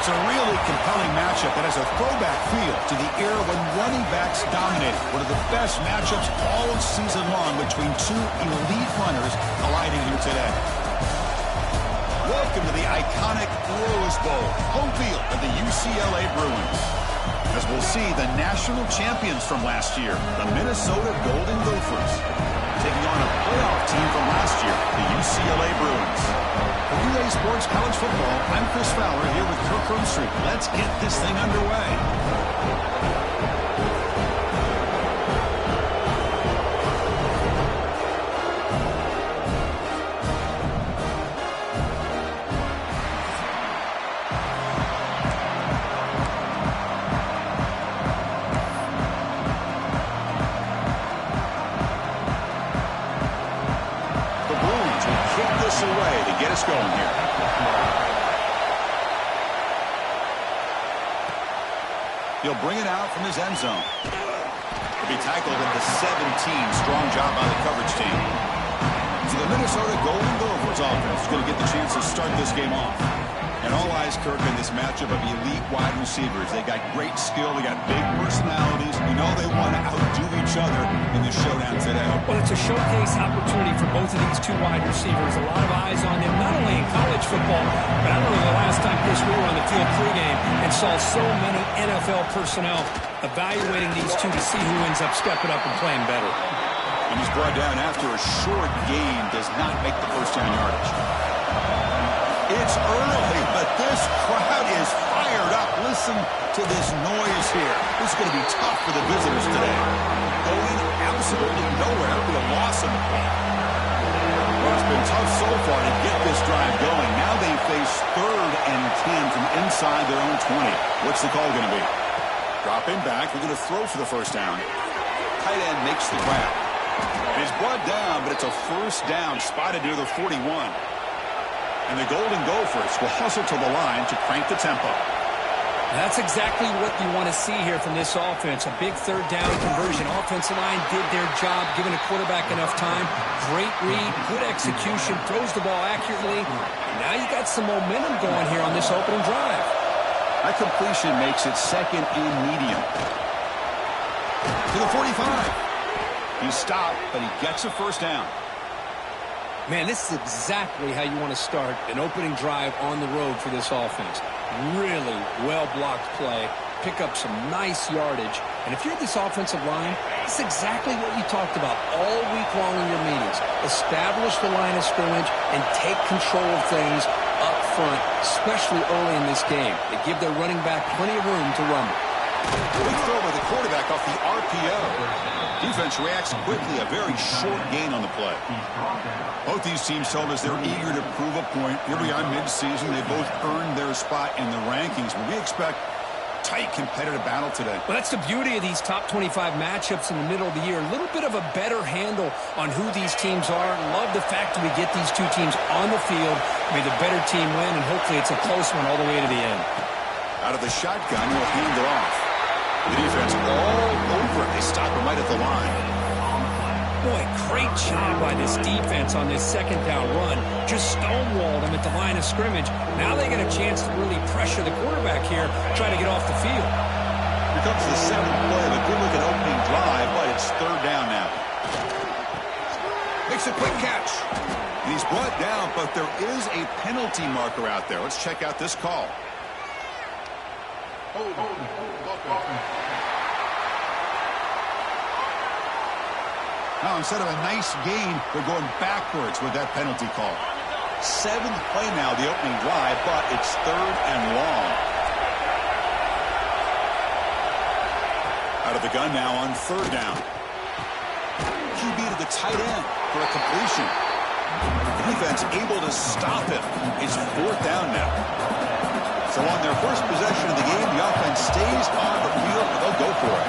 It's a really compelling matchup that has a throwback feel to the era when running backs dominated. One of the best matchups all season long between two elite runners colliding here today. Welcome to the iconic Rose Bowl, home field of the UCLA Bruins. As we'll see, the national champions from last year, the Minnesota Golden Gophers, taking on a playoff team from last year, the UCLA Bruins. For UA Sports College Football, I'm Chris Fowler here with Kirk Herbstreit. Let's get this thing underway. Away to get us going here. He'll bring it out from his end zone. He'll be tackled at the 17. Strong job by the coverage team. So the Minnesota Golden Gophers offense is going to get the chance to start this game off. And all eyes, Kirk, in this matchup of elite wide receivers. They got great skill. They got big personalities. You know they want to outdo each other in the showdown today. Well, it's a showcase opportunity for both of these two wide receivers. A lot of eyes on them, not only in college football, but I don't know the last time, Chris, we were on the field pregame and saw so many NFL personnel evaluating these two to see who ends up stepping up and playing better. And he's brought down after a short gain, does not make the first down yardage. It's early, but this crowd is fired up. Listen to this noise here. This is going to be tough for the visitors today. Going absolutely nowhere with a loss in the play. Well, it's been tough so far to get this drive going. Now they face 3rd and 10 from inside their own 20. What's the call going to be? Dropping back. We're going to throw for the first down. Tight end makes the grab. And he's brought down, but it's a first down spotted near the 41. And the Golden Gophers will hustle to the line to crank the tempo. That's exactly what you want to see here from this offense. A big 3rd down conversion. Offensive line did their job, giving the quarterback enough time. Great read, good execution, throws the ball accurately. And now you got some momentum going here on this opening drive. That completion makes it 2nd and medium. To the 45. He stopped, but he gets a first down. Man, this is exactly how you want to start an opening drive on the road for this offense. Really well-blocked play, pick up some nice yardage. And if you're this offensive line, it's exactly what you talked about all week long in your meetings. Establish the line of scrimmage and take control of things up front, especially early in this game. They give their running back plenty of room to rumble. Big throw by the quarterback off the RPO. Defense reacts quickly, a very short gain on the play. Both these teams told us they're eager to prove a point. Here we are mid-season. They both earned their spot in the rankings, but we expect tight competitive battle today. Well, that's the beauty of these top 25 matchups in the middle of the year. A little bit of a better handle on who these teams are. Love the fact that we get these two teams on the field. May the better team win, and hopefully it's a close one all the way to the end. Out of the shotgun, he'll hand it off. The defense all over it. They stop him right at the line. Boy, great job by this defense on this 2nd down run. Just stonewalled him at the line of scrimmage. Now they get a chance to really pressure the quarterback here, try to get off the field. Here comes the 7th play of a good-looking opening drive, but it's 3rd down now. Makes a quick catch. And he's brought down, but there is a penalty marker out there. Let's check out this call. Now, instead of a nice gain, they're going backwards with that penalty call. 7th play now, the opening drive, but it's 3rd and long. Out of the gun now on 3rd down. QB to the tight end for a completion. The defense able to stop him. It's 4th down now. So on their first possession of the game, the offense stays on the field, but they'll go for it.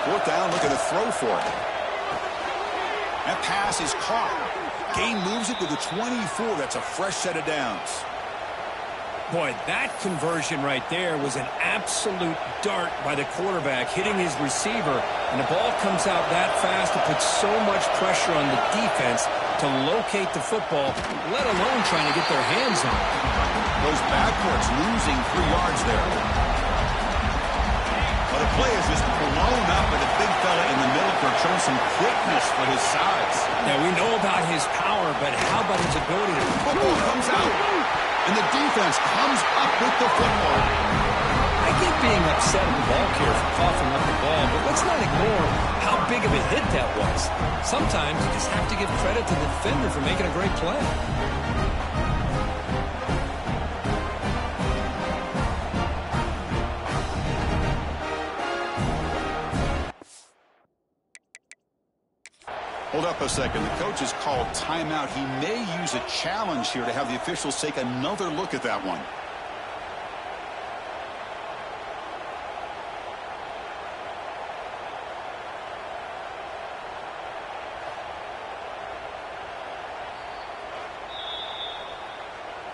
4th down, looking to throw for it. That pass is caught. Gain moves it to the 24. That's a fresh set of downs. Boy, that conversion right there was an absolute dart by the quarterback hitting his receiver, and the ball comes out that fast to put so much pressure on the defense to locate the football, let alone trying to get their hands on it. goes backwards, losing 3 yards there. Well, the play is just blown up by the big fella in the middle for showing some quickness for his size. Yeah, we know about his power, but how about his ability to... Football comes out, and the defense comes up with the football. I get being upset at the ball carrier for coughing up the ball, but let's not ignore how big of a hit that was. Sometimes you just have to give credit to the defender for making a great play. Hold up a second. The coach has called timeout. He may use a challenge here to have the officials take another look at that one.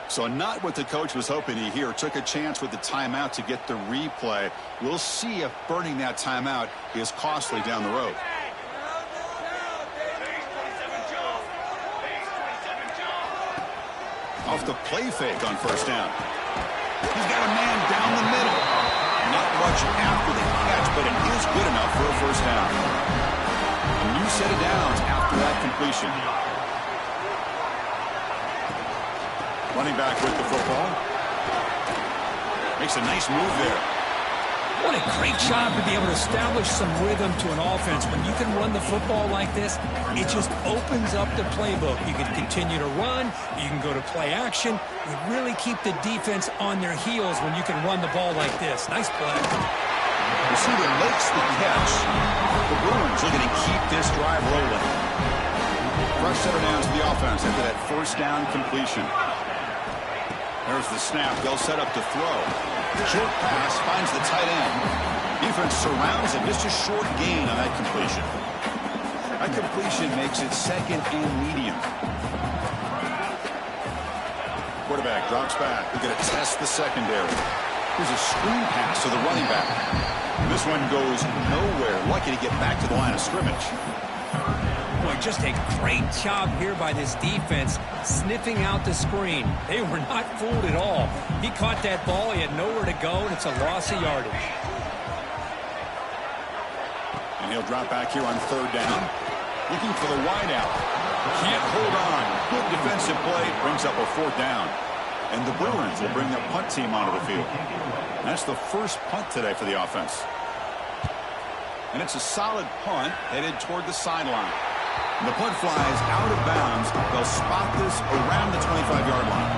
So not what the coach was hoping to hear. Took a chance with the timeout to get the replay. We'll see if burning that timeout is costly down the road. Off the play fake on first down. He's got a man down the middle. Not much after the catch, but it is good enough for a first down. A new set of downs after that completion. Running back with the football. Makes a nice move there. What a great job to be able to establish some rhythm to an offense. When you can run the football like this, it just opens up the playbook. You can continue to run. You can go to play action. You really keep the defense on their heels when you can run the ball like this. Nice play. Receiver makes the catch. The Bruins looking to keep this drive rolling. Fresh set of downs to the offense after that first down completion. There's the snap. They'll set up to throw. Short pass finds the tight end. Defense surrounds him. Just a short gain on that completion. That completion makes it second and medium. Quarterback drops back. We're going to test the secondary. Here's a screen pass to the running back. This one goes nowhere. Lucky to get back to the line of scrimmage. Boy, just a great job here by this defense, sniffing out the screen. They were not fooled at all. He caught that ball, he had nowhere to go, and it's a loss of yardage. And he'll drop back here on third down. Looking for the wideout. Can't hold on. Good defensive play. Brings up a fourth down. And the Bruins will bring their punt team onto the field. That's the first punt today for the offense. And it's a solid punt headed toward the sideline. And the punt flies out of bounds. They'll spot this around the 25-yard line.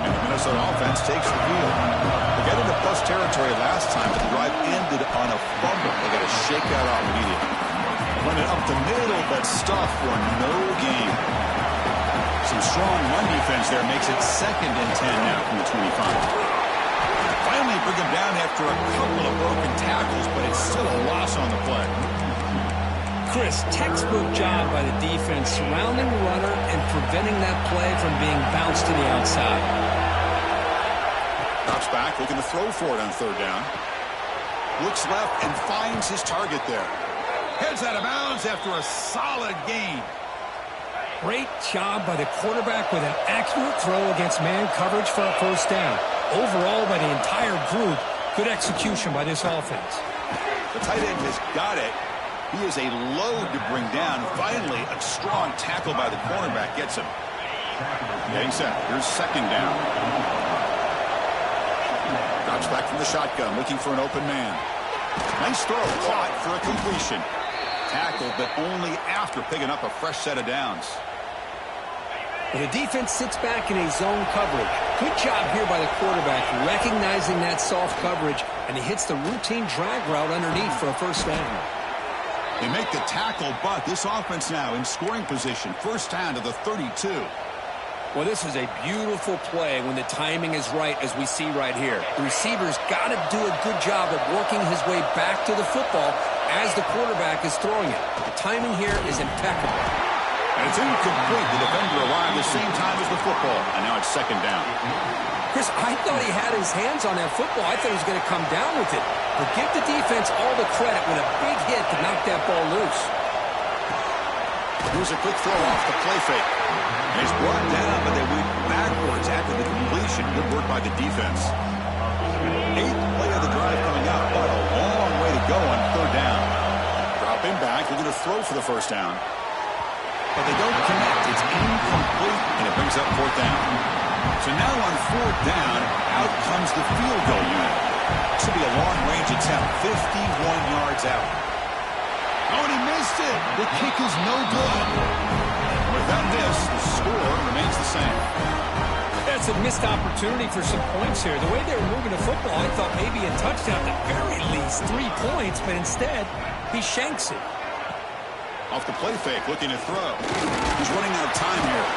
And the Minnesota offense takes the field. They got into plus territory last time, but the drive ended on a fumble. They got to shake that off immediately. Run it up the middle, but stuff for no gain. Some strong run defense there makes it second and 10 now from the 25. Finally bring him down after a couple of broken tackles, but it's still a loss on the play. Chris, textbook job by the defense surrounding the runner and preventing that play from being bounced to the outside. Drops back, looking to throw for it on third down. Looks left and finds his target there. Heads out of bounds after a solid gain. Great job by the quarterback with an accurate throw against man coverage for a first down. Overall, by the entire group, good execution by this offense. The tight end has got it. He is a load to bring down. Finally, a strong tackle by the cornerback gets him. Getting set. Here's second down. Drops back from the shotgun, looking for an open man. Nice throw, caught for a completion. Tackled, but only after picking up a fresh set of downs. Well, the defense sits back in a zone coverage. Good job here by the quarterback, recognizing that soft coverage, and he hits the routine drag route underneath for a first down. They make the tackle, but this offense now in scoring position. First down to the 32. Well, this is a beautiful play when the timing is right, as we see right here. The receiver's got to do a good job of working his way back to the football as the quarterback is throwing it. The timing here is impeccable. And it's incomplete. The defender arrived the same time as the football, and now it's second down. Chris, I thought he had his hands on that football. I thought he was going to come down with it. But give the defense all the credit with a big hit to knock that ball loose. Here's a quick throw off the play fake. And he's brought down, but they went backwards after the completion. Good work by the defense. 8th play of the drive coming up, but a long way to go on 3rd down. Dropping back, they're going to throw for the 1st down. But they don't connect. It's incomplete, and it brings up 4th down. So now on 4th down, out comes the field goal unit. This will be a long-range attempt, 51 yards out. Oh, and he missed it. The kick is no good. Without this, the score remains the same. That's a missed opportunity for some points here. The way they were moving the football, I thought maybe a touchdown, at the very least 3 points, but instead, he shanks it. Off the play fake, looking to throw. He's running out of time here.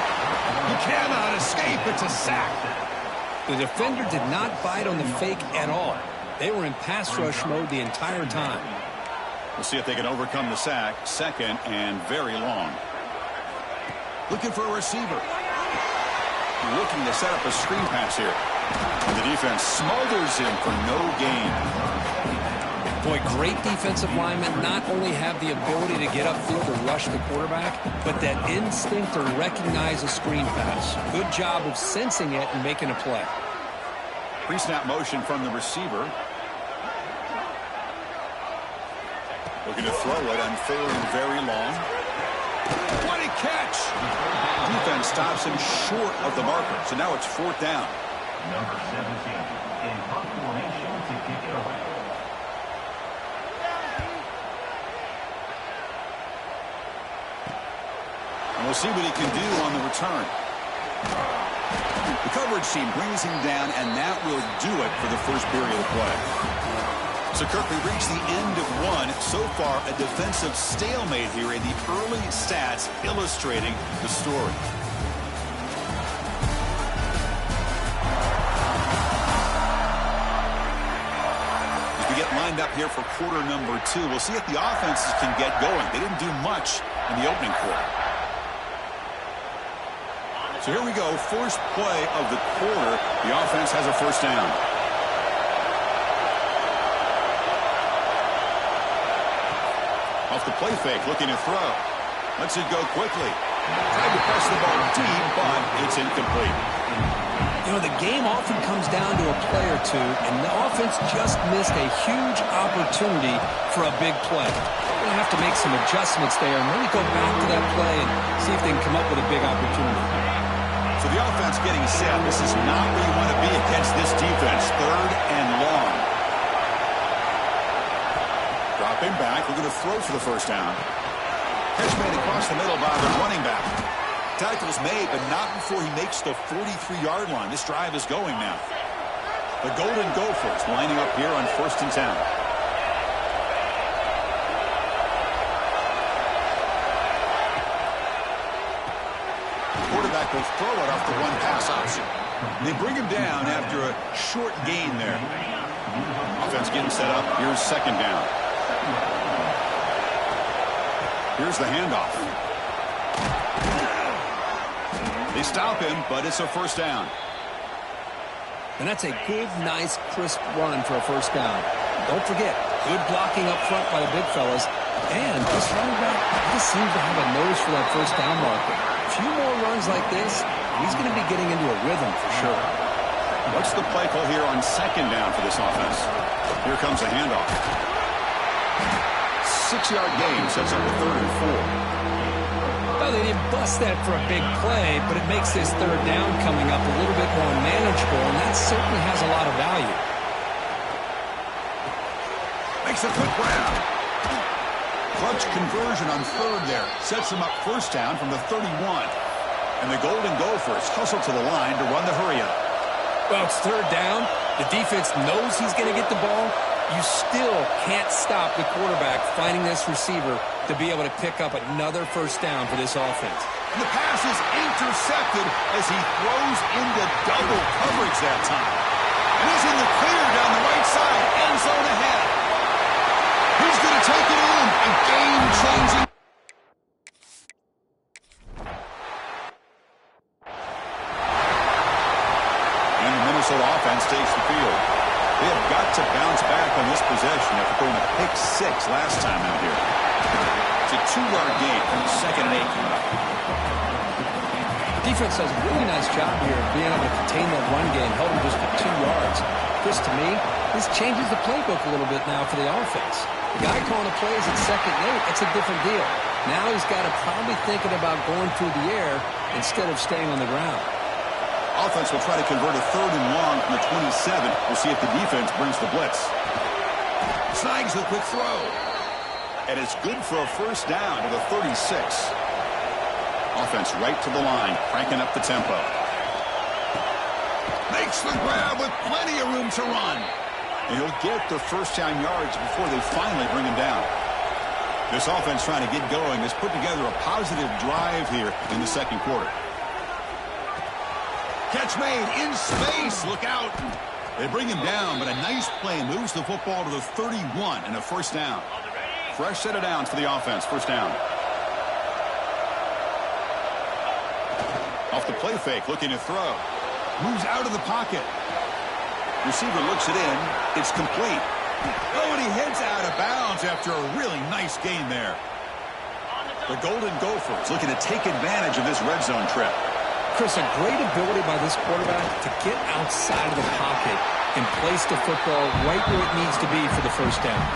He cannot escape. It's a sack. The defender did not bite on the fake at all. They were in pass rush mode the entire time. We'll see if they can overcome the sack. 2nd and very long. Looking for a receiver. Looking to set up a screen pass here. And the defense smothers him for no gain. Boy, great defensive linemen not only have the ability to get upfield to rush the quarterback, but that instinct to recognize a screen pass. Good job of sensing it and making a play. Pre-snap motion from the receiver. Looking to throw it on 3rd and very long. What a catch! Defense stops him short of the marker. So now it's 4th down. Number 17 in punt formation to kick it away. And we'll see what he can do on the return. The coverage team brings him down, and that will do it for the first period of play. So, Kirk, we reached the end of 1. So far, a defensive stalemate here in the early stats illustrating the story. As we get lined up here for quarter number 2, we'll see if the offenses can get going. They didn't do much in the opening quarter. So here we go, first play of the quarter. The offense has a 1st down. Off the play fake, looking to throw. Lets it go quickly. Tried to press the ball deep, but it's incomplete. You know, the game often comes down to a play or two, and the offense just missed a huge opportunity for a big play. They're going to have to make some adjustments there and really go back to that play and see if they can come up with a big opportunity. So the offense getting set. This is not where you want to be against this defense. 3rd and long. Dropping back. We're going to throw for the 1st down. Catch made across the middle by the running back. Tackle's made, but not before he makes the 43-yard line. This drive is going now. The Golden Gophers lining up here on 1st and 10. Quarterback will throw it off the one-pass option. They bring him down after a short gain there. Offense getting set up. Here's 2nd down. Here's the handoff. They stop him, but it's a 1st down. And that's a good, nice, crisp run for a 1st down. Don't forget, good blocking up front by the big fellas. And this running back just seems to have a nose for that 1st down marker. A few more runs like this, he's going to be getting into a rhythm for sure. What's the play call here on 2nd down for this offense? Here comes a handoff. 6-yard gain sets up a 3rd and 4. Well, they didn't bust that for a big play, but it makes this 3rd down coming up a little bit more manageable, and that certainly has a lot of value. Makes a quick grab. Clutch conversion on 3rd there. Sets him up 1st down from the 31. And the Golden Gophers hustle to the line to run the hurry-up. Well, it's 3rd down. The defense knows he's going to get the ball. You still can't stop the quarterback finding this receiver to be able to pick up another 1st down for this offense. And the pass is intercepted as he throws into double coverage that time. And he's in the clear down the right side, end zone ahead. He's going to take it in, a game-changing. And the Minnesota offense takes the field. They have got to bounce back on this possession after throwing a pick 6 last time out here. It's a 2-yard gain from 2nd and 8. Defense does a really nice job here of being able to contain that run game, held him just for 2 yards. Chris, to me, this changes the playbook a little bit now for the offense. The guy calling the plays at 2nd and 8, it's a different deal. Now he's got to probably thinking about going through the air instead of staying on the ground. Offense will try to convert a 3rd and long from the 27. We'll see if the defense brings the blitz. Snags the quick throw. And it's good for a 1st down to the 36. Offense right to the line, cranking up the tempo. Makes the grab with plenty of room to run. And he'll get the 1st down yards before they finally bring him down. This offense trying to get going has put together a positive drive here in the 2nd quarter. Catch made in space. Look out. They bring him down, but a nice play moves the football to the 31 and a 1st down. Fresh set of downs for the offense. 1st down. Off the play fake, looking to throw. Moves out of the pocket. Receiver looks it in. It's complete. Oh, and he heads out of bounds after a really nice gain there. The Golden Gophers looking to take advantage of this red zone trip. Chris, a great ability by this quarterback to get outside of the pocket and place the football right where it needs to be for the 1st down.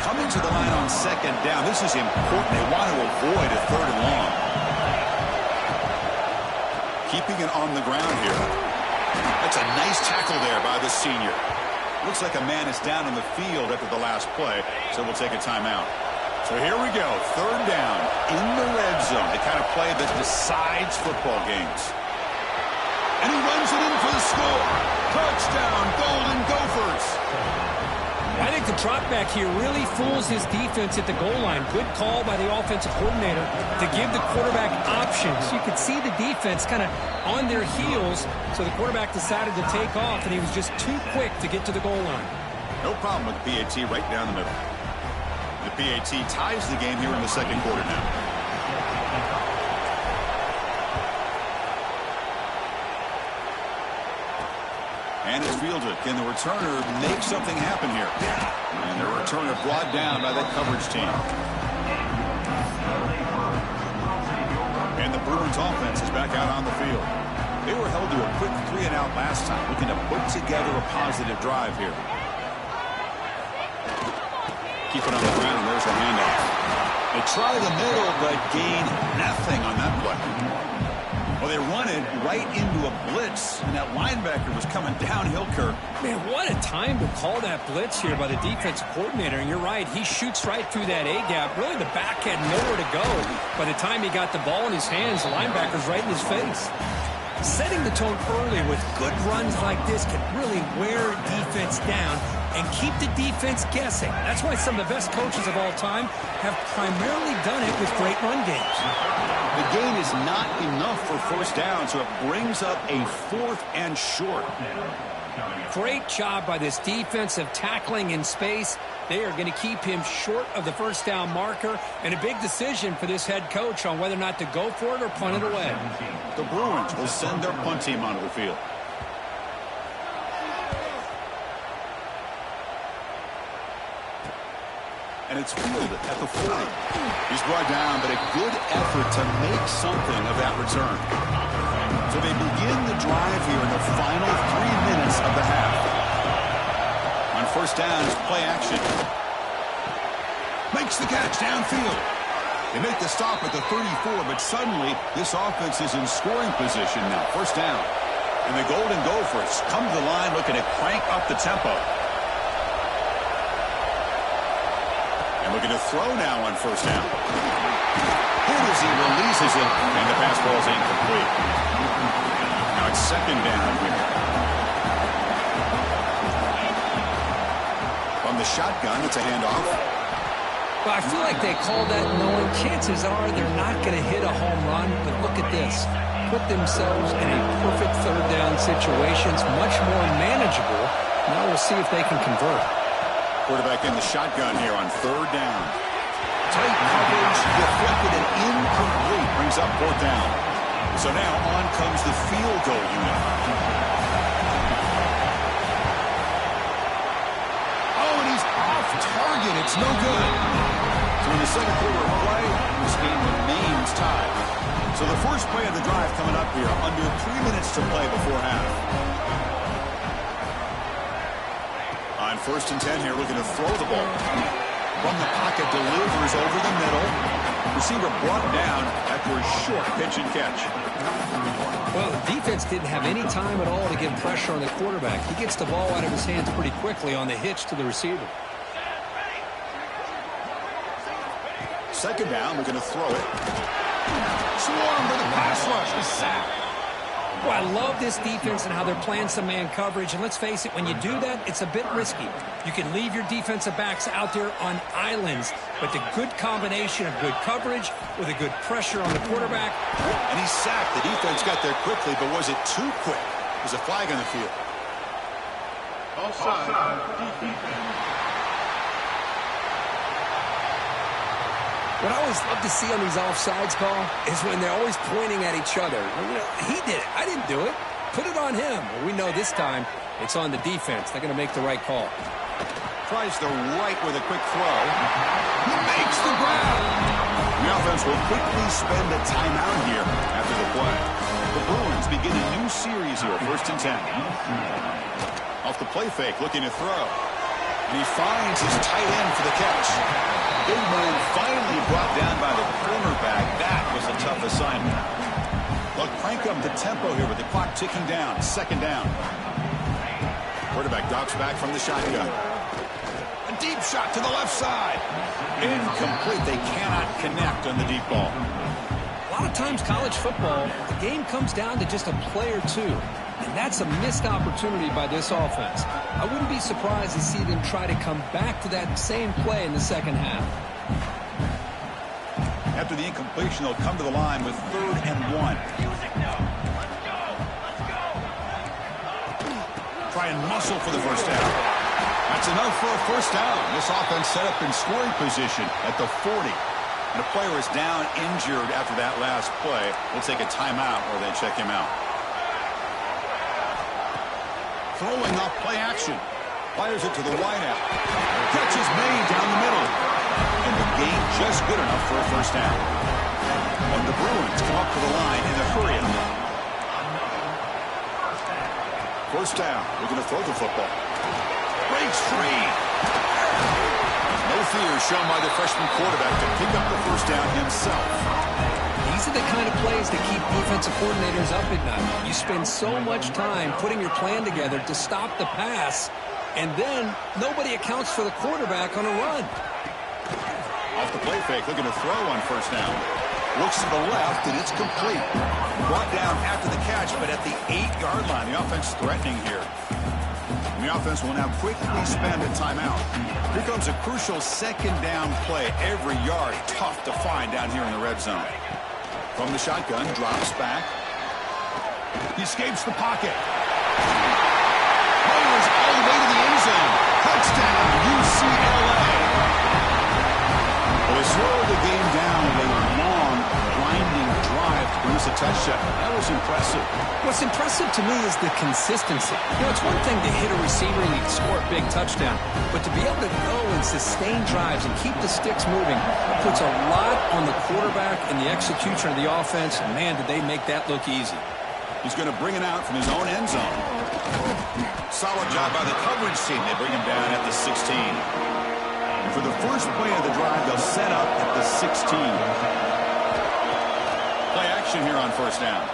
Coming to the line on 2nd down. This is important. They want to avoid a 3rd and long. Keeping it on the ground here. That's a nice tackle there by the senior. Looks like a man is down on the field after the last play, so we'll take a timeout. So here we go, 3rd down in the red zone. The kind of play that decides football games. And he runs it in for the score. Touchdown, Golden Gophers. I think the drop back here really fools his defense at the goal line. Good call by the offensive coordinator to give the quarterback options. You could see the defense kind of on their heels, so the quarterback decided to take off, and he was just too quick to get to the goal line. No problem with the PAT right down the middle. The PAT ties the game here in the 2nd quarter now. And it's fielded. Can the returner make something happen here? And the returner brought down by that coverage team. And the Bruins offense is back out on the field. They were held to a quick 3-and-out last time, looking to put together a positive drive here. Keep it on the ground. There's the handoff. They try the middle, but gain nothing on that play. Well, they run it right into a blitz, and that linebacker was coming downhill, Kirk. Man, what a time to call that blitz here by the defensive coordinator. And you're right, he shoots right through that A-gap. Really, the back had nowhere to go. By the time he got the ball in his hands, the linebacker's right in his face. Setting the tone early with good runs like this can really wear defense down and keep the defense guessing. That's why some of the best coaches of all time have primarily done it with great run games. The gain is not enough for 1st down, so it brings up a 4th and short. Great job by this defensive tackling in space. They are going to keep him short of the 1st down marker, and a big decision for this head coach on whether or not to go for it or punt it away. The Bruins will send their punt team onto the field. And it's fielded at the 40. He's brought down, but a good effort to make something of that return. So they begin the drive here in the final 3 minutes of the half. On 1st down, it's play action. Makes the catch downfield. They make the stop at the 34, but suddenly this offense is in scoring position now. 1st down. And the Golden Gophers come to the line looking to crank up the tempo. Looking to throw now on 1st down. Here as he releases it, and the pass ball is incomplete. Now it's 2nd down here. From the shotgun, it's a handoff. Well, I feel like they call that knowing chances are they're not going to hit a home run, but look at this. Put themselves in a perfect 3rd down situation. It's much more manageable. Now we'll see if they can convert. Quarterback in the shotgun here on 3rd down. Tight coverage, deflected and incomplete. Brings up 4th down. So now on comes the field goal unit. Oh, and he's off target. It's no good. So in the 2nd quarter of play, this game remains tied. So the first first play of the drive coming up here. Under 3 minutes to play before half. On 1st and 10 here, looking to throw the ball. From the pocket, delivers over the middle. Receiver brought down after a short pitch and catch. Well, the defense didn't have any time at all to get pressure on the quarterback. He gets the ball out of his hands pretty quickly on the hitch to the receiver. 2nd down, we're going to throw it. Swarm for the pass rush. The sack. Well, I love this defense and how they're playing some man coverage. And let's face it, when you do that, it's a bit risky. You can leave your defensive backs out there on islands, but the good combination of good coverage with a good pressure on the quarterback. And he's sacked. The defense got there quickly, but was it too quick? There's a flag on the field. Offside. Defense. What I always love to see on these offsides call is when they're always pointing at each other. You know, he did it. I didn't do it. Put it on him. Well, we know this time it's on the defense. They're going to make the right call. Tries the right with a quick throw. He makes the grab. The offense will quickly spend a timeout here after the play. The Bruins begin a new series here, 1st and 10. Off the play fake, looking to throw. And he finds his tight end for the catch. Big man finally brought down by the cornerback. That was a tough assignment. They'll crank up the tempo here with the clock ticking down. 2nd down. Quarterback drops back from the shotgun. A deep shot to the left side. Incomplete. They cannot connect on the deep ball. A lot of times college football, the game comes down to just a play or two. And that's a missed opportunity by this offense. I wouldn't be surprised to see them try to come back to that same play in the 2nd half. After the incompletion, they'll come to the line with 3rd and 1. Try and muscle for the 1st down. That's enough for a 1st down. This offense set up in scoring position at the 40. And a player is down injured after that last play. We'll take a timeout or they check him out. Throwing off play action. Fires it to the wideout. Catch is made down the middle. And the gain just good enough for a 1st down. And the Bruins come up to the line in a hurry. 1st down. We're going to throw the football. Breaks free. No fear shown by the freshman quarterback to pick up the 1st down himself. These are the kind of plays that keep defensive coordinators up at night. You spend so much time putting your plan together to stop the pass, and then nobody accounts for the quarterback on a run. Off the play fake, looking to throw on 1st down. Looks to the left, and it's complete. Brought down after the catch, but at the 8-yard line. The offense threatening here. And the offense will now quickly spend a timeout. Here comes a crucial 2nd down play. Every yard tough to find down here in the red zone. From the shotgun, drops back. He escapes the pocket. Rolls all the way to the end zone. Touchdown, UCLA. Well, they slowed the game down with a long, winding drive to produce a touchdown. That was impressive. What's impressive to me is the consistency. You know, it's one thing to hit a receiver and you score a big touchdown, but to be able to go and sustain drives and keep the sticks moving puts a lot on the quarterback and the execution of the offense. And man, did they make that look easy. He's going to bring it out from his own end zone. Solid job by the coverage team. They bring him down at the 16. For the first play of the drive, they'll set up at the 16. Play action here on 1st down.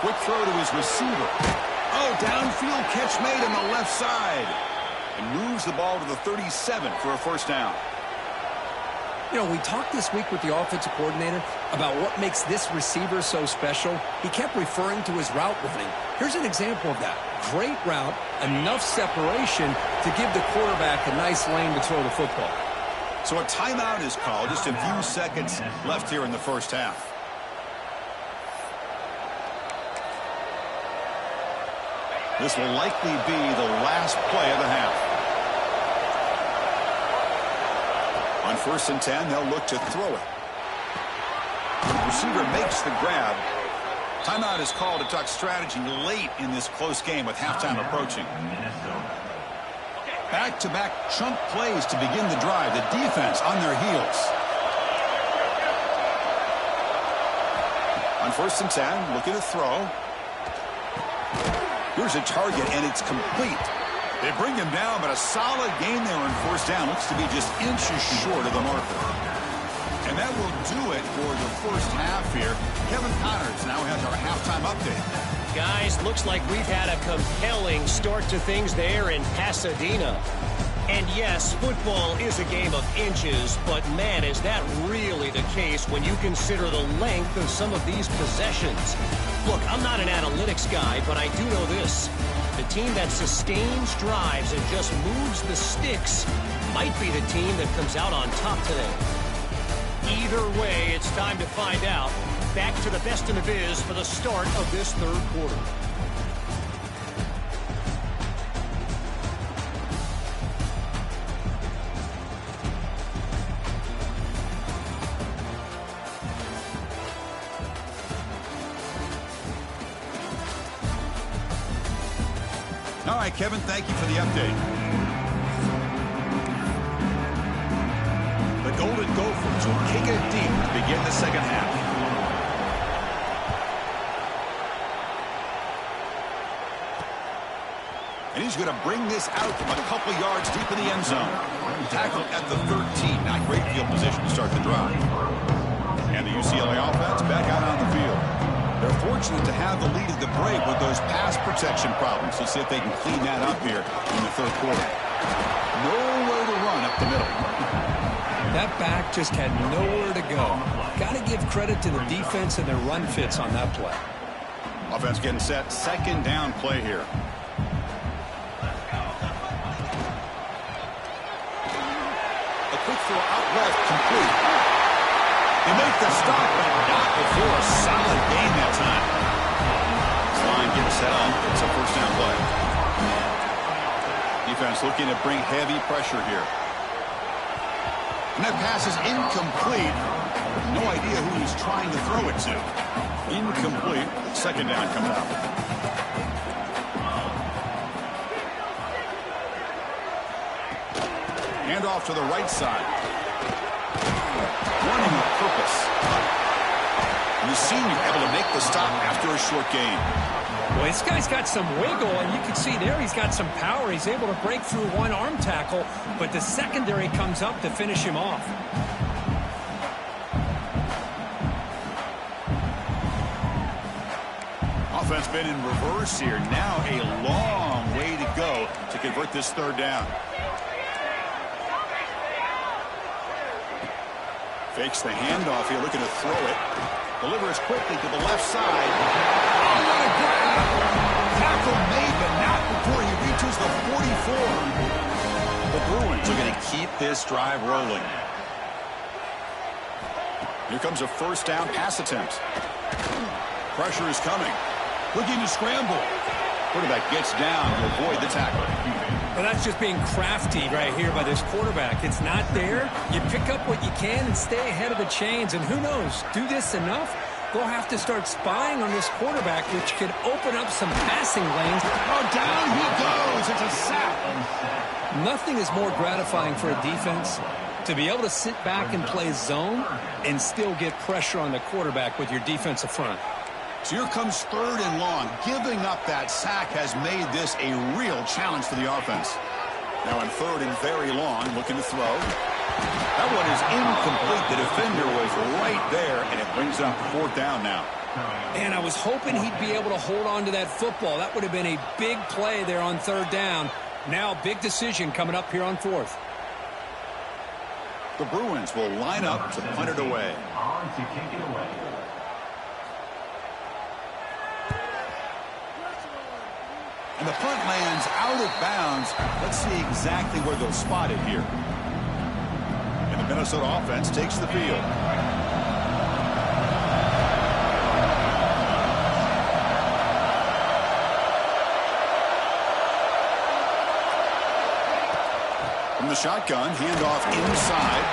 Quick throw to his receiver. Oh, downfield catch made on the left side. And moves the ball to the 37 for a 1st down. You know, we talked this week with the offensive coordinator about what makes this receiver so special. He kept referring to his route running. Here's an example of that. Great route, enough separation to give the quarterback a nice lane to throw the football. So a timeout is called. Just a few seconds left here in the 1st half. This will likely be the last play of the half. On 1st and 10, they'll look to throw it. The receiver makes the grab. Timeout is called to talk strategy late in this close game with halftime approaching. Back-to-back chunk plays to begin the drive. The defense on their heels. On On 1st and 10, looking to throw. Here's a target, and it's complete. They bring him down, but a solid gain there on 1st down. Looks to be just inches short of the marker. And that will do it for the first half here. Kevin Connors now has our halftime update. Guys, looks like we've had a compelling start to things there in Pasadena. And yes, football is a game of inches, but man, is that really the case when you consider the length of some of these possessions. Look, I'm not an analytics guy, but I do know this. The team that sustains drives and just moves the sticks might be the team that comes out on top today. Either way, it's time to find out. Back to the best in the biz for the start of this third quarter. All right, Kevin, thank you for the update. The Golden Gophers will kick it deep to begin the second half. And he's going to bring this out from a couple yards deep in the end zone. Tackled at the 13. Not great field position to start the drive. And the UCLA offense back out on the field. They're fortunate to have the lead at the break with those pass protection problems. Let's see if they can clean that up here in the third quarter. Nowhere to run up the middle. That back just had nowhere to go. Got to give credit to the defense and their run fits on that play. Offense getting set. Second down play here. A quick throw out left, complete. They make the stop, but not before a solid gain that time. This line getting set up. It's a first down play. Defense looking to bring heavy pressure here. And that pass is incomplete. No idea who he's trying to throw it to. Incomplete. Second down coming up. Hand off to the right side. Running with purpose. And the senior able to make the stop after a short gain. Well, this guy's got some wiggle, and you can see there he's got some power. He's able to break through one arm tackle, but the secondary comes up to finish him off. Offense been in reverse here. Now a long way to go to convert this third down. Fakes the handoff here, looking to throw it. Delivers quickly to the left side. Oh, what a grab! Tackle made, but not before he reaches the 44. The Bruins are going to keep this drive rolling. Here comes a first down pass attempt. Pressure is coming. Looking to scramble. Quarterback gets down to avoid the tackle. Well, that's just being crafty right here by this quarterback. It's not there. You pick up what you can and stay ahead of the chains. And who knows, do this enough, they'll have to start spying on this quarterback, which could open up some passing lanes. Oh, down he goes. It's a sack. Nothing is more gratifying for a defense to be able to sit back and play zone and still get pressure on the quarterback with your defensive front. So here comes third and long. Giving up that sack has made this a real challenge for the offense. Now on third and very long, looking to throw. That one is incomplete. The defender was right there, and it brings up fourth down now. And I was hoping he'd be able to hold on to that football. That would have been a big play there on third down. Now big decision coming up here on fourth. The Bruins will line up to punt it away. On to kick it away. And the punt lands out of bounds. Let's see exactly where they'll spot it here. And the Minnesota offense takes the field. From the shotgun, handoff inside.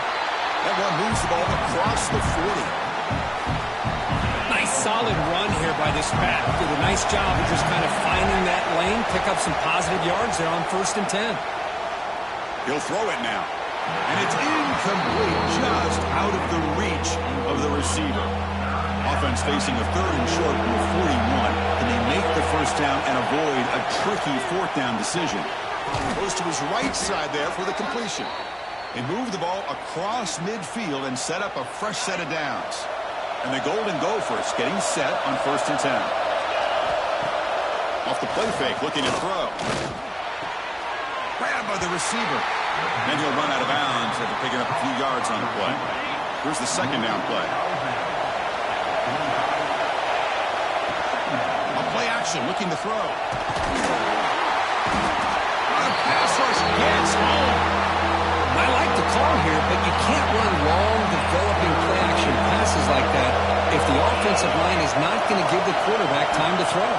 That one moves the ball across the 40. Solid run here by this back. Did a nice job of just kind of finding that lane, pick up some positive yards there on 1st and 10. He'll throw it now. And it's incomplete, just out of the reach of the receiver. offense facing a 3rd and short from 41. Can they make the first down and avoid a tricky 4th down decision? Goes to his right side there for the completion. They move the ball across midfield and set up a fresh set of downs. And the Golden Gophers getting set on 1st and 10. Off the play fake, looking to throw. Grabbed by the receiver. And he'll run out of bounds after picking up a few yards on the play. Here's the 2nd down play. A play action, looking to throw. A pass rush gets home. I like the call here, but you can't run long, developing play-action passes like that if the offensive line is not going to give the quarterback time to throw.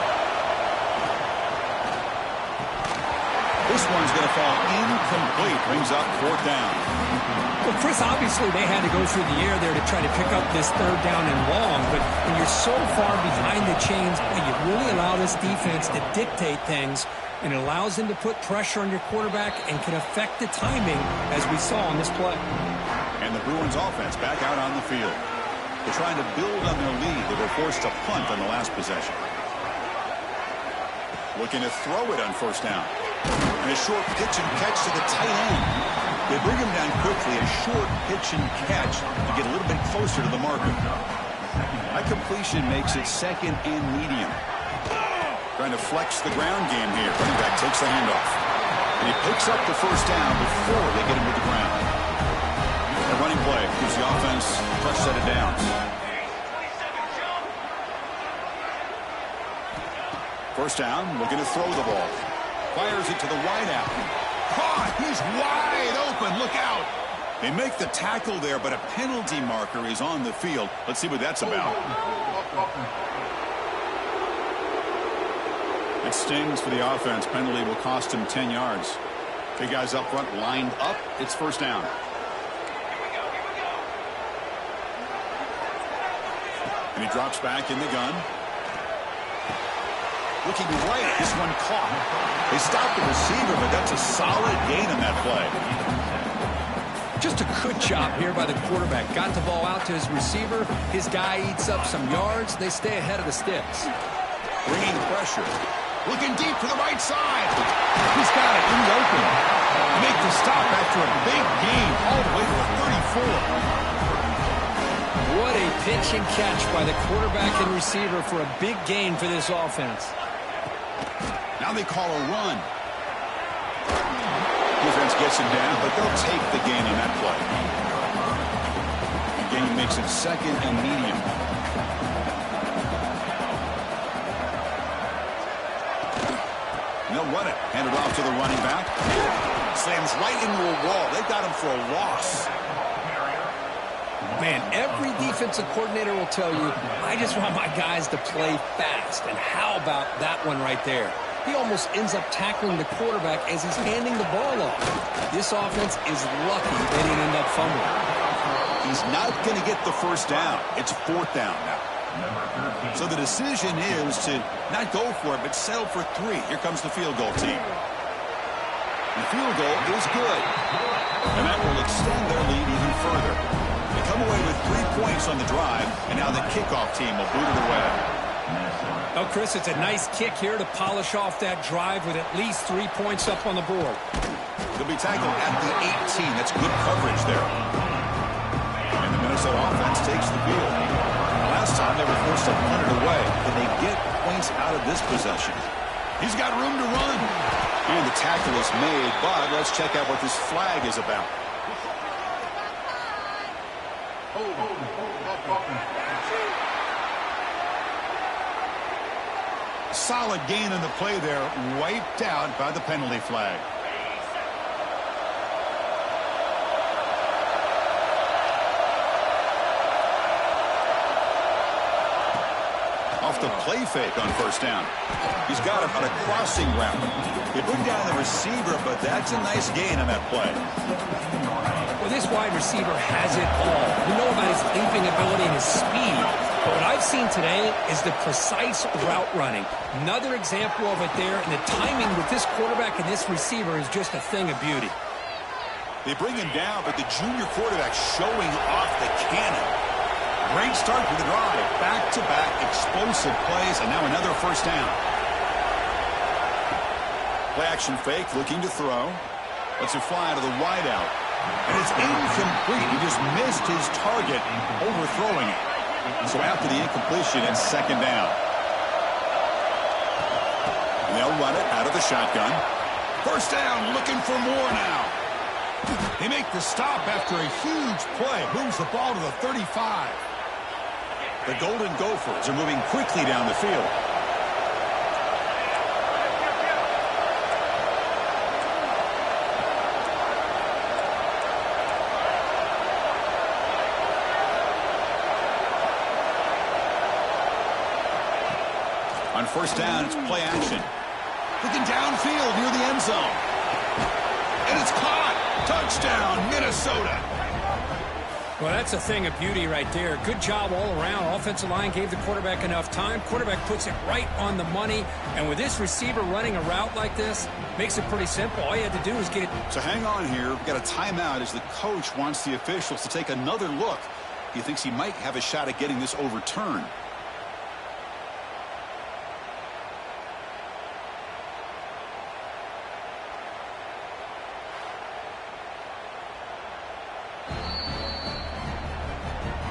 This one's going to fall incomplete. Brings up 4th down. Well, Chris, obviously they had to go through the air there to try to pick up this 3rd down and long, but when you're so far behind the chains, you really allow this defense to dictate things, and it allows them to put pressure on your quarterback and can affect the timing, as we saw on this play. And the Bruins offense back out on the field. They're trying to build on their lead. They were forced to punt on the last possession. Looking to throw it on 1st down. And a short pitch and catch to the tight end. They bring him down quickly. A short pitch and catch to get a little bit closer to the marker. That completion makes it 2nd and medium. Trying to flex the ground game here. Running back takes the handoff. And he picks up the 1st down before they get him to the ground. The running play gives the offense a fresh set of downs. 1st down, looking to throw the ball. Fires it to the wideout. Caught! He's wide open. Look out! They make the tackle there, but a penalty marker is on the field. Let's see what that's about. It stings for the offense. Penalty will cost him 10 yards. Big guys up front lined up. It's 1st down. And he drops back in the gun. Looking right, this one caught. They stopped the receiver, but that's a solid gain on that play. Just a good job here by the quarterback. Got the ball out to his receiver. His guy eats up some yards. They stay ahead of the sticks. Bringing pressure. Looking deep to the right side. He's got it in the open. Make the stop after a big gain all the way to the 34. What a pitch and catch by the quarterback and receiver for a big gain for this offense. Now they call a run. Defense gets him down, but they'll take the gain on that play. The gain makes it 2nd and medium. They'll run it. Hand it off to the running back. Slams right into a wall. They got him for a loss. Man, every defensive coordinator will tell you, I just want my guys to play fast. And how about that one right there? He almost ends up tackling the quarterback as he's handing the ball off. This offense is lucky they didn't end up fumbling. He's not going to get the 1st down. It's 4th down now. So the decision is to not go for it, but settle for 3. Here comes the field goal team. The field goal is good. And that will extend their lead even further. They come away with 3 points on the drive, and now the kickoff team will boot it away. Oh, Chris, it's a nice kick here to polish off that drive with at least 3 points up on the board. They'll be tackled at the 18. That's good coverage there. And the Minnesota offense takes the field. Last time they were forced to punt it away. Can they get points out of this possession? He's got room to run. And the tackle is made, but let's check out what this flag is about. Solid gain in the play there, wiped out by the penalty flag. Off the play fake on 1st down. He's got him on a crossing route. They bring down the receiver, but that's a nice gain on that play. Well, this wide receiver has it all. We know about his leaping ability and his speed. But what I've seen today is the precise route running. Another example of it there, and the timing with this quarterback and this receiver is just a thing of beauty. They bring him down, but the junior quarterback showing off the cannon. Great start to the drive. Back-to-back explosive plays, and now another first down. Play action fake, looking to throw. Lets it fly to the wideout. And it's incomplete. He just missed his target, overthrowing it. So after the incompletion, it's second down. And they'll run it out of the shotgun. First down, looking for more now. They make the stop after a huge play. Moves the ball to the 35. The Golden Gophers are moving quickly down the field. On first down, it's play action. Looking downfield near the end zone. And it's caught. Touchdown, Minnesota. Well, that's a thing of beauty right there. Good job all around. Offensive line gave the quarterback enough time. Quarterback puts it right on the money. And with this receiver running a route like this, makes it pretty simple. All you had to do is get it. So hang on here. We've got a timeout as the coach wants the officials to take another look. He thinks he might have a shot at getting this overturned.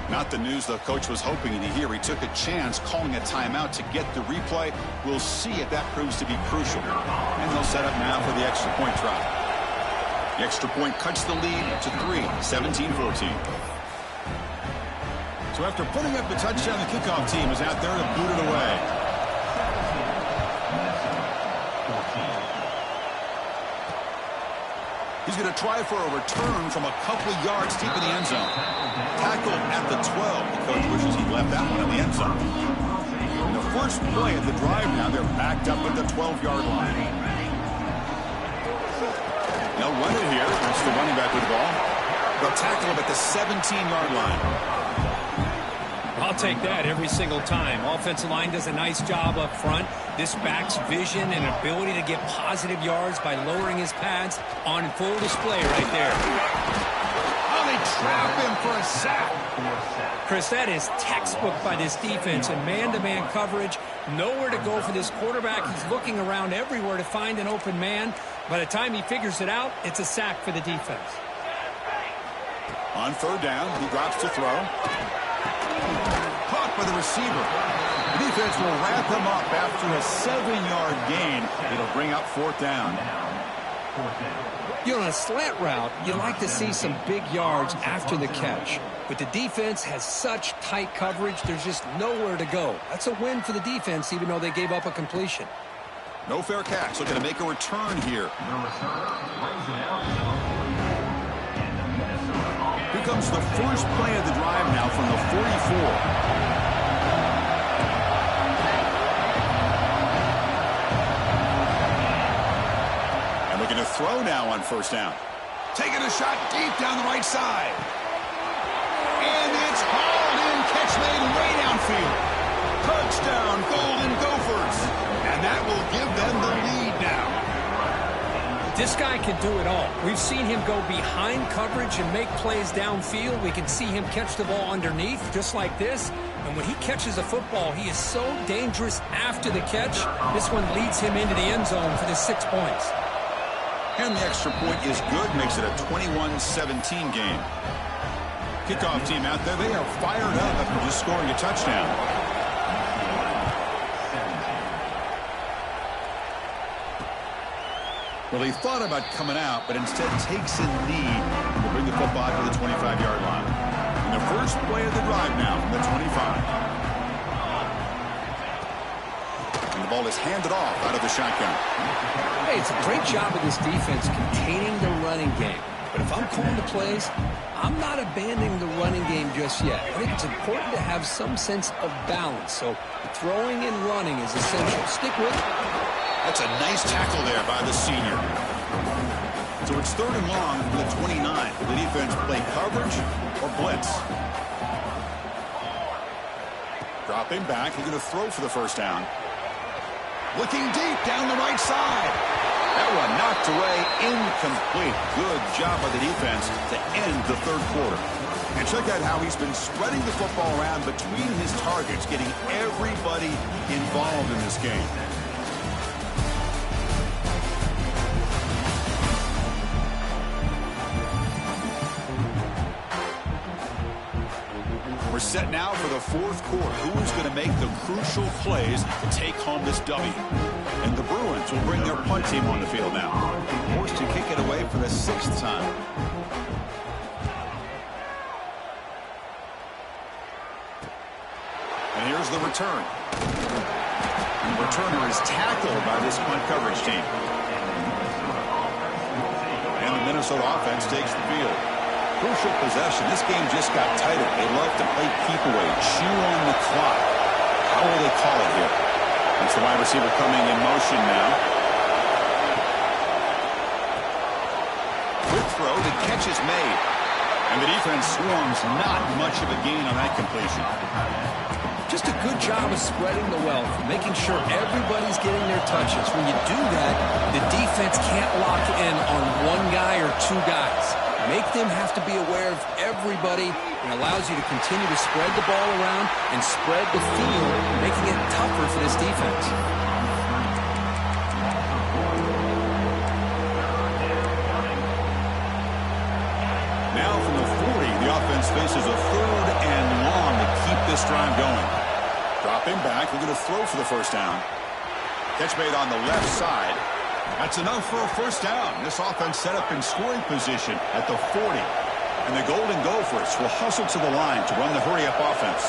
Not the news the coach was hoping to hear. He took a chance calling a timeout to get the replay. We'll see if that proves to be crucial. And they'll set up now for the extra point try. The extra point cuts the lead to 3, 17-14. So after putting up the touchdown, the kickoff team is out there to boot it away. He's going to try for a return from a couple of yards deep in the end zone. Tackled at the 12. The coach wishes he'd left that one in the end zone. In the first play of the drive now, they're backed up at the 12-yard line. They'll run it here. That's the running back with the ball. They'll tackle him at the 17-yard line. I'll take that every single time. Offensive line does a nice job up front. This back's vision and ability to get positive yards by lowering his pads on full display right there. Oh, they trap him for a sack. Chris, that is textbook by this defense and man-to-man coverage. Nowhere to go for this quarterback. He's looking around everywhere to find an open man. By the time he figures it out, it's a sack for the defense. On third down, he drops to throw. Caught by the receiver. The defense will wrap him up after a 7-yard gain. It'll bring up fourth down. You know, on a slant route, you like to see some big yards after the catch. But the defense has such tight coverage, there's just nowhere to go. That's a win for the defense, even though they gave up a completion. No fair catch. Looking to make a return here. Here comes the first play of the drive now from the 44. Looking to throw now on first down. Taking a shot deep down the right side. And it's hauled in. Catch made way downfield. Touchdown, Golden Gophers. And that will give them the lead now. This guy can do it all. We've seen him go behind coverage and make plays downfield. We can see him catch the ball underneath, just like this. And when he catches a football, he is so dangerous after the catch. This one leads him into the end zone for the 6 points. And the extra point is good, makes it a 21-17 game. Kickoff team out there, they are fired up after just scoring a touchdown. Well, he thought about coming out, but instead takes a knee to bring the football to the 25-yard line. And the first play of the drive now from the 25. And the ball is handed off out of the shotgun. Hey, it's a great job of this defense containing the running game. But if I'm calling the plays, I'm not abandoning the running game just yet. I think it's important to have some sense of balance. So throwing and running is essential. Stick with it. That's a nice tackle there by the senior. So it's third and long from the 29. Will the defense play coverage or blitz? Dropping back. He's going to throw for the first down. Looking deep down the right side. That one knocked away, incomplete. Good job by the defense to end the third quarter. And check out how he's been spreading the football around between his targets, getting everybody involved in this game. We're set now for the fourth quarter. Who is going to make the crucial plays to take home this W? And the Bruins will bring their punt team on the field now. Forced to kick it away for the 6th time. And here's the return. And the returner is tackled by this punt coverage team. And the Minnesota offense takes the field. Crucial possession. This game just got tighter. They love to play keep away, chew on the clock. How will they call it here? It's the wide receiver coming in motion now. Quick throw. The catch is made. And the defense swarms. Not much of a gain on that completion. Just a good job of spreading the wealth, making sure everybody's getting their touches. When you do that, the defense can't lock in on one guy or two guys. Make them have to be aware of everybody, and allows you to continue to spread the ball around and spread the field, making it tougher for this defense. Now from the 40, the offense faces a 3rd and long to keep this drive going. Dropping back, we're going to throw for the first down. Catch made on the left side. That's enough for a first down. This offense set up in scoring position at the 40. And the Golden Gophers will hustle to the line to run the hurry-up offense.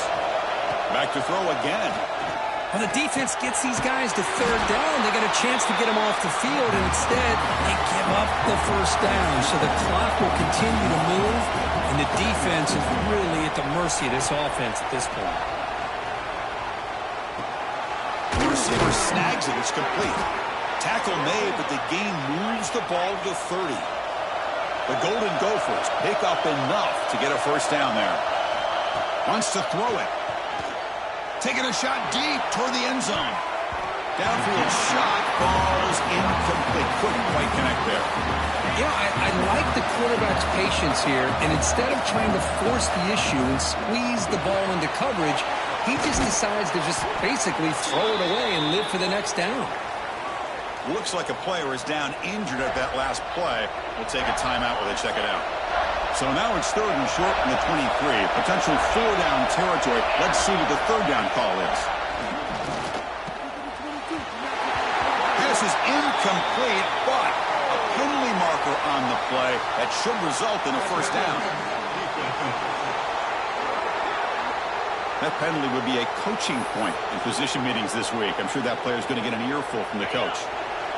Back to throw again. When the defense gets these guys to 3rd down, they get a chance to get them off the field, and instead they give up the first down. So the clock will continue to move, and the defense is really at the mercy of this offense at this point. The receiver snags it. It's complete. Tackle made, but the game moves the ball to 30. The Golden Gophers pick up enough to get a first down there. Wants to throw it. Taking a shot deep toward the end zone. Downfield shot falls incomplete. Couldn't quite connect there. You know, I like the quarterback's patience here, and instead of trying to force the issue and squeeze the ball into coverage, he just decides to just basically throw it away and live for the next down. Looks like a player is down injured at that last play. We'll take a timeout while they check it out. So now it's 3rd and short from the 23. Potential 4-down territory. Let's see what the 3rd down call is. Pass is incomplete, but a penalty marker on the play that should result in a first down. That penalty would be a coaching point in position meetings this week. I'm sure that player is going to get an earful from the coach.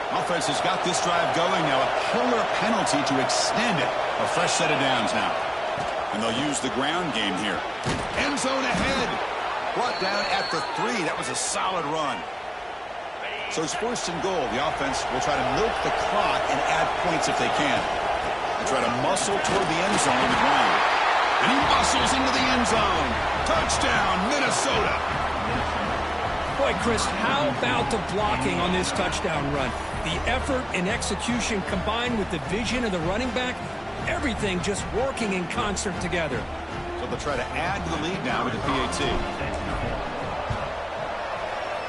Offense has got this drive going now. A killer penalty to extend it. A fresh set of downs now. And they'll use the ground game here. End zone ahead. Brought down at the 3. That was a solid run. So it's 1st and goal. The offense will try to milk the clock and add points if they can. They try to muscle toward the end zone on the ground. And he muscles into the end zone. Touchdown, Minnesota. Boy, Chris, how about the blocking on this touchdown run? The effort and execution combined with the vision of the running back, everything just working in concert together. So they'll try to add to the lead now with the PAT.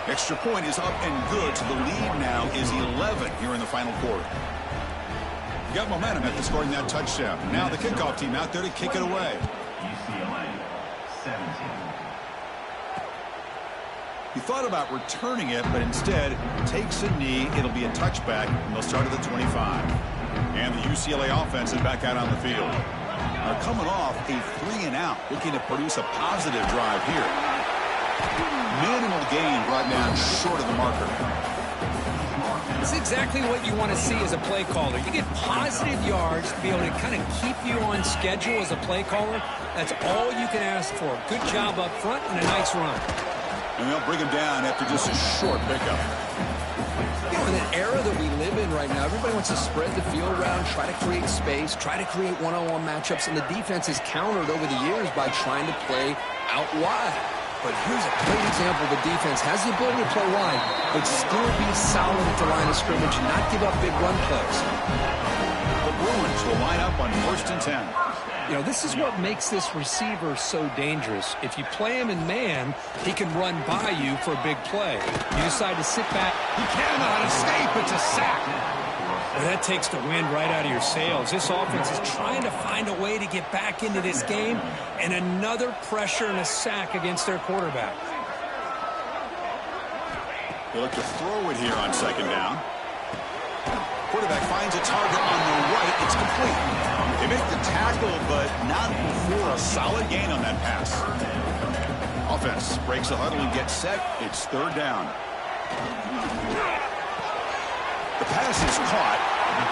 Extra point is up and good, so the lead now is 11 here in the final quarter. You got momentum after scoring that touchdown. Now the kickoff team out there to kick it away. UCLA, 17. He thought about returning it, but instead takes a knee. It'll be a touchback, and they'll start at the 25. And the UCLA offense is back out on the field. They're coming off a 3-and-out, looking to produce a positive drive here. Minimal gain brought down short of the marker. It's exactly what you want to see as a play caller. You get positive yards to be able to kind of keep you on schedule as a play caller. That's all you can ask for. Good job up front and a nice run. And they'll bring him down after just a short pickup. You know, in an era that we live in right now, everybody wants to spread the field around, try to create space, try to create one-on-one matchups, and the defense is countered over the years by trying to play out wide. But here's a great example. The defense has the ability to play wide, but still be solid at the line of scrimmage and not give up big run plays. The Bruins will line up on 1st and 10. You know, this is what makes this receiver so dangerous. If you play him in man, he can run by you for a big play. You decide to sit back. He cannot escape. It's a sack. Well, that takes the wind right out of your sails. This offense is trying to find a way to get back into this game, and another pressure and a sack against their quarterback. They look to throw it here on 2nd down. Quarterback finds a target on the right. It's complete. They make the tackle, but not before a solid gain on that pass. Offense breaks the huddle and gets set. It's 3rd down. The pass is caught.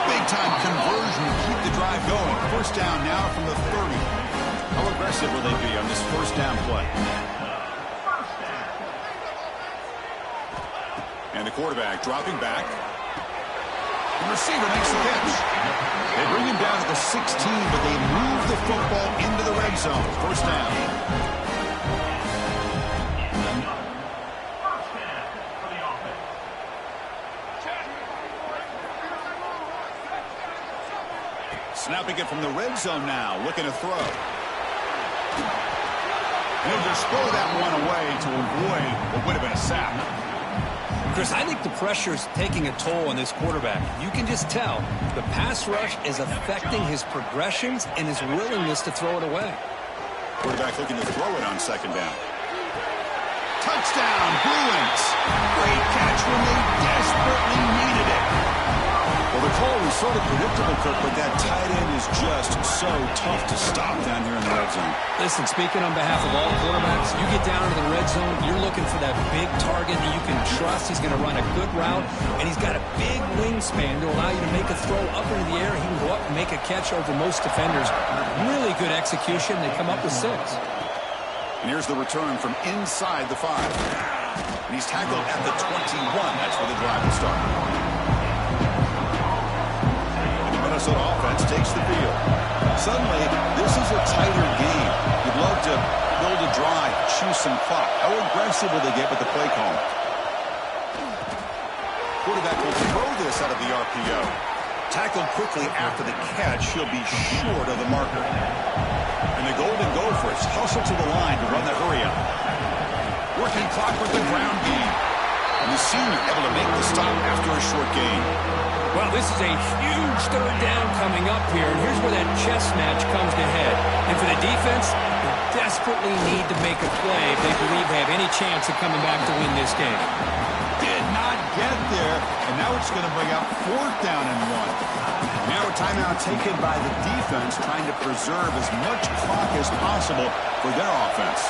Big-time conversion to keep the drive going. 1st down now from the 30. How aggressive will they be on this 1st down play? And the quarterback dropping back. The receiver makes the catch. They bring him down to the 16, but they move the football into the red zone. 1st down. Snapping it from the red zone now, looking to throw. And he'll just throw that one away to avoid what would have been a sack. Chris, I think the pressure is taking a toll on this quarterback. You can just tell the pass rush is affecting his progressions and his willingness to throw it away. Quarterback looking to throw it on 2nd down. Touchdown, Bruins. Great catch when they desperately needed it. Well, the call was sort of predictable, Kirk, but that tight end is just so tough to stop down here in the red zone. Listen, speaking on behalf of all quarterbacks, you get down to the red zone, you're looking for that big target that you can trust. He's going to run a good route, and he's got a big wingspan to allow you to make a throw up into the air. He can go up and make a catch over most defenders. Really good execution. They come up with 6. And here's the return from inside the 5. And he's tackled at the 21. That's where the drive will start. Minnesota offense takes the field. Suddenly, this is a tighter game. You'd love to build a drive, choose some clock. How aggressive will they get with the play call? Quarterback will throw this out of the RPO. Tackled quickly after the catch. He'll be short of the marker. And the Golden Gophers hustle to the line to run the hurry-up. Working clock with the ground game. And the senior able to make the stop after a short gain. Well, this is a huge 3rd down coming up here, and here's where that chess match comes to head. And for the defense, they desperately need to make a play if they believe they have any chance of coming back to win this game. Did not get there, and now it's going to bring up 4th down and 1. Now a timeout taken by the defense, trying to preserve as much clock as possible for their offense.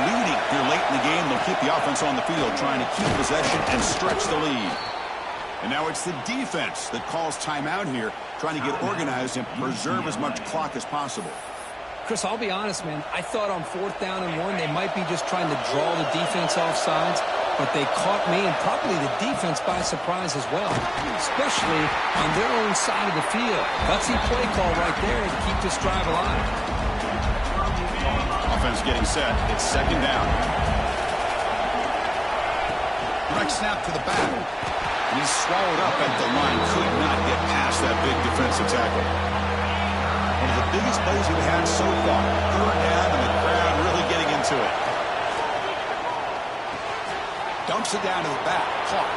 Leading here late in the game, they'll keep the offense on the field, trying to keep possession and stretch the lead. And now it's the defense that calls timeout here, trying to get organized and preserve as much clock as possible. Chris, I'll be honest, man. I thought on 4th down and 1, they might be just trying to draw the defense off sides, but they caught me and probably the defense by surprise as well, especially on their own side of the field. Gutsy play call right there to keep this drive alive. Offense getting set. It's 2nd down. Direct snap to the back. And he's swallowed up at the line. Could not get past that big defensive tackle. One of the biggest plays we've had so far. 3rd down, and the crowd really getting into it. Dumps it down to the back. Caught.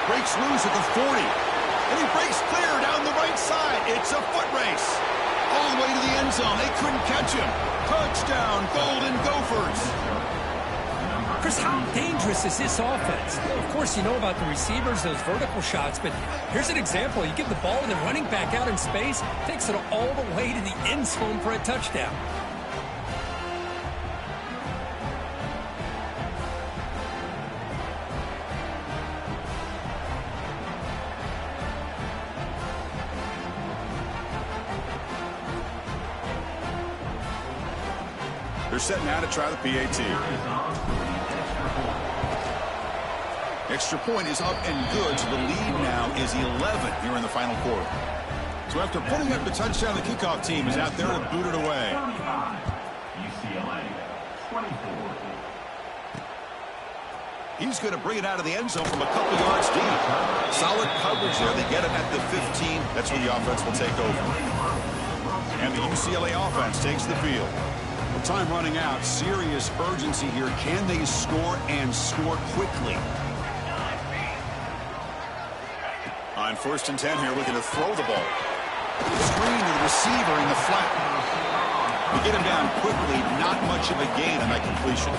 Breaks loose at the 40. And he breaks clear down the right side. It's a foot race. All the way to the end zone. They couldn't catch him. Touchdown, Golden Gophers. Chris, how dangerous is this offense? Of course, you know about the receivers, those vertical shots, but here's an example. You give the ball to the running back out in space, takes it all the way to the end zone for a touchdown. They're set now to try the PAT. Extra point is up and good, so the lead now is 11 here in the final quarter. So after putting up the touchdown, the kickoff team is out there to boot it away. UCLA, 24. He's going to bring it out of the end zone from a couple yards deep. Solid coverage there. They get him at the 15. That's where the offense will take over. And the UCLA offense takes the field. With time running out, serious urgency here. Can they score and score quickly? On 1st and 10 here, looking to throw the ball. Screen to the receiver in the flat. To get him down quickly, not much of a gain on that completion.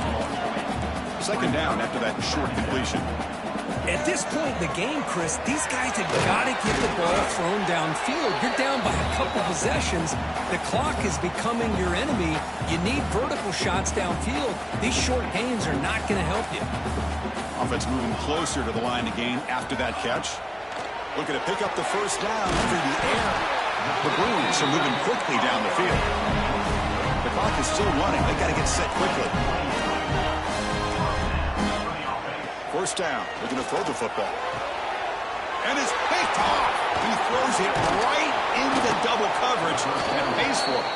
2nd down after that short completion. At this point in the game, Chris, these guys have got to get the ball thrown downfield. You're down by a couple possessions. The clock is becoming your enemy. You need vertical shots downfield. These short gains are not going to help you. Offense moving closer to the line to gain after that catch. Looking to pick up the 1st down through the air. The Bruins are moving quickly down the field. The clock is still running. They got to get set quickly. 1st down. Looking to throw the football. And it's picked off. He throws it right into double coverage and pays for it.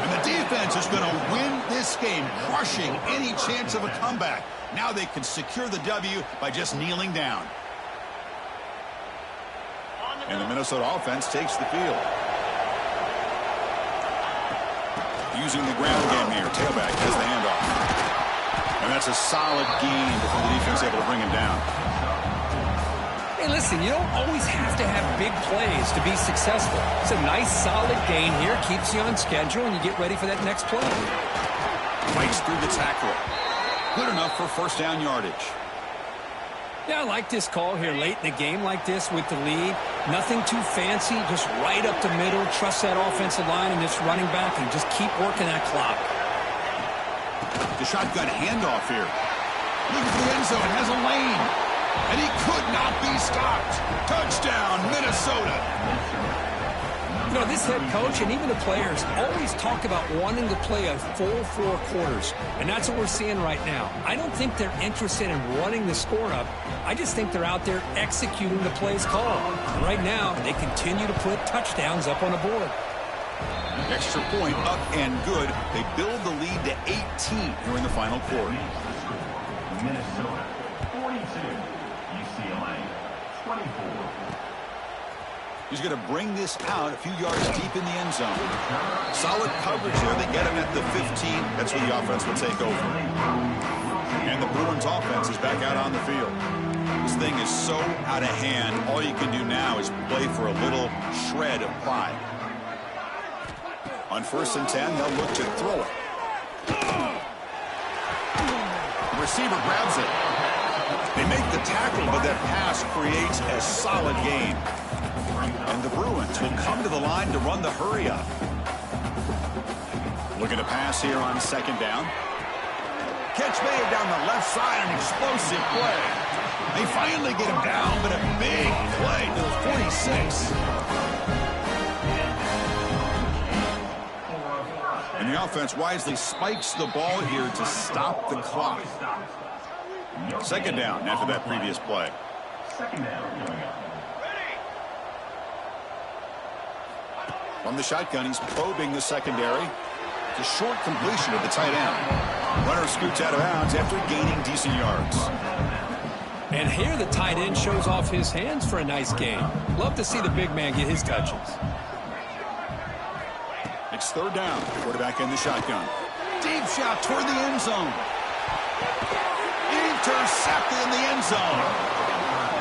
And the defense is going to win this game, crushing any chance of a comeback. Now they can secure the W by just kneeling down. And the Minnesota offense takes the field. Using the ground game here. Tailback has the handoff. And that's a solid gain before the defense able to bring him down. Hey, listen, you don't always have to have big plays to be successful. It's a nice, solid gain here. Keeps you on schedule, and you get ready for that next play. Fights through the tackle. Good enough for 1st down yardage. Yeah, I like this call here late in the game like this with the lead. Nothing too fancy, just right up the middle. Trust that offensive line and this running back and just keep working that clock. The shotgun handoff here. Looking for the end zone, has a lane. And he could not be stopped. Touchdown, Minnesota. You know, this head coach and even the players always talk about wanting to play a full 4 quarters. And that's what we're seeing right now. I don't think they're interested in running the score up. I just think they're out there executing the plays called. And right now, they continue to put touchdowns up on the board. Extra point up and good. They build the lead to 18 here in the final quarter. Minnesota 42, UCLA 24. He's going to bring this out a few yards deep in the end zone. Solid coverage there. They get him at the 15. That's where the offense will take over. And the Bruins offense is back out on the field. This thing is so out of hand. All you can do now is play for a little shred of pride. On 1st and 10, they'll look to throw it. The receiver grabs it. They make the tackle, but that pass creates a solid gain. And the Bruins will come to the line to run the hurry up. Looking to pass here on 2nd down. Catch made down the left side, an explosive play. They finally get him down, but a big play to the 46. And the offense wisely spikes the ball here to stop the clock. 2nd down after that previous play. 2nd down coming up. From the shotgun, he's probing the secondary. It's a short completion of the tight end. Runner scoots out of bounds after gaining decent yards. And here the tight end shows off his hands for a nice gain. Love to see the big man get his touches. It's 3rd down. Quarterback in the shotgun. Deep shot toward the end zone. Intercepted in the end zone.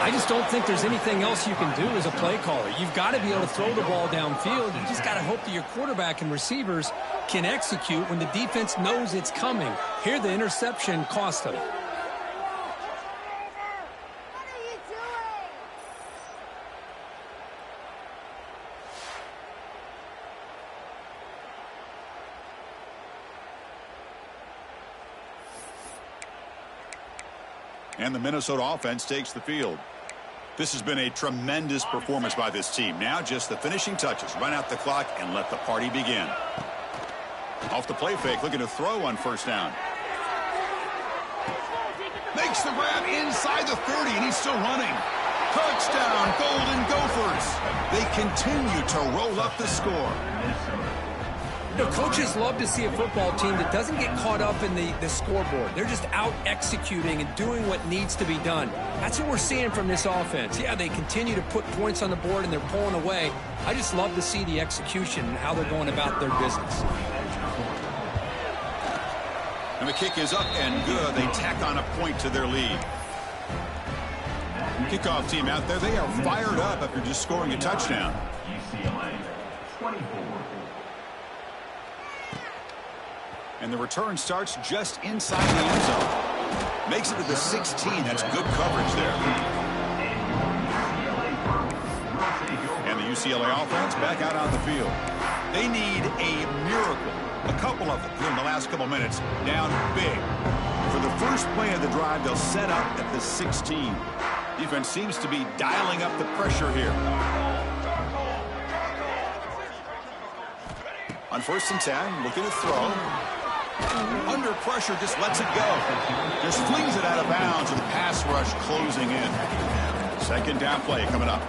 I just don't think there's anything else you can do as a play caller. You've got to be able to throw the ball downfield. You just got to hope that your quarterback and receivers can execute when the defense knows it's coming. Here, the interception cost them. And the Minnesota offense takes the field. This has been a tremendous performance by this team. Now just the finishing touches. Run out the clock and let the party begin. Off the play fake, looking to throw on 1st down. Makes the grab inside the 30, and he's still running. Touchdown, Golden Gophers. They continue to roll up the score. You know, coaches love to see a football team that doesn't get caught up in the scoreboard. They're just out executing and doing what needs to be done. That's what we're seeing from this offense. Yeah, they continue to put points on the board and they're pulling away. I just love to see the execution and how they're going about their business. And the kick is up and good. They tack on a point to their lead. Kickoff team out there, they are fired up after just scoring a touchdown. UCLA 24. And the return starts just inside the end zone. Makes it to the 16. That's good coverage there. And the UCLA offense back out on the field. They need a miracle. A couple of them here in the last couple minutes. Down big. For the first play of the drive, they'll set up at the 16. Defense seems to be dialing up the pressure here. On 1st and 10, looking to throw. Under pressure, just lets it go. Just flings it out of bounds with the pass rush closing in. 2nd down play coming up.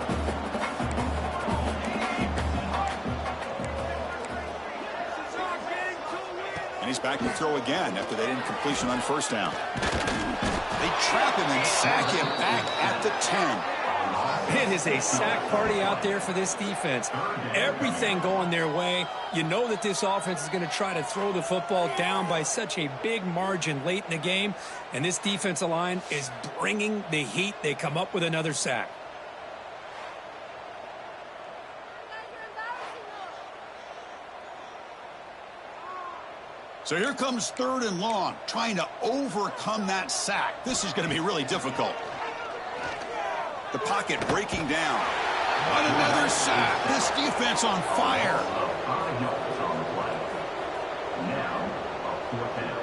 And he's back to throw again after they didn't completion on 1st down. They trap him and sack him back at the 10. It is a sack party out there for this defense. Everything going their way. You know that this offense is going to try to throw the football down by such a big margin late in the game. And this defensive line is bringing the heat. They come up with another sack. So here comes 3rd and long, trying to overcome that sack. This is going to be really difficult. The pocket breaking down. On another sack. This defense on fire. Now, a 4th down.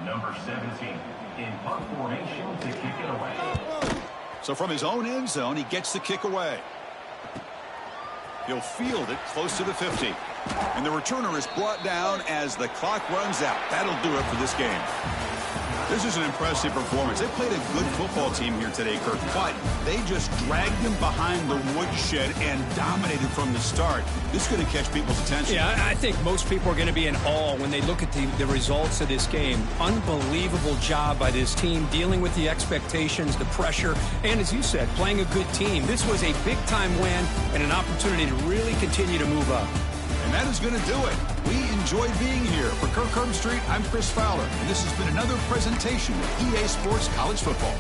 Number 17 in punt formation to kick it away. So from his own end zone, he gets the kick away. He'll field it close to the 50. And the returner is brought down as the clock runs out. That'll do it for this game. This is an impressive performance. They played a good football team here today, Kirk, but they just dragged them behind the woodshed and dominated from the start. This is going to catch people's attention. Yeah, I think most people are going to be in awe when they look at the results of this game. Unbelievable job by this team dealing with the expectations, the pressure, and as you said, playing a good team. This was a big-time win and an opportunity to really continue to move up. And that is going to do it. We enjoyed being here. For Kirk Herbstreit, I'm Chris Fowler, and this has been another presentation of EA Sports College Football.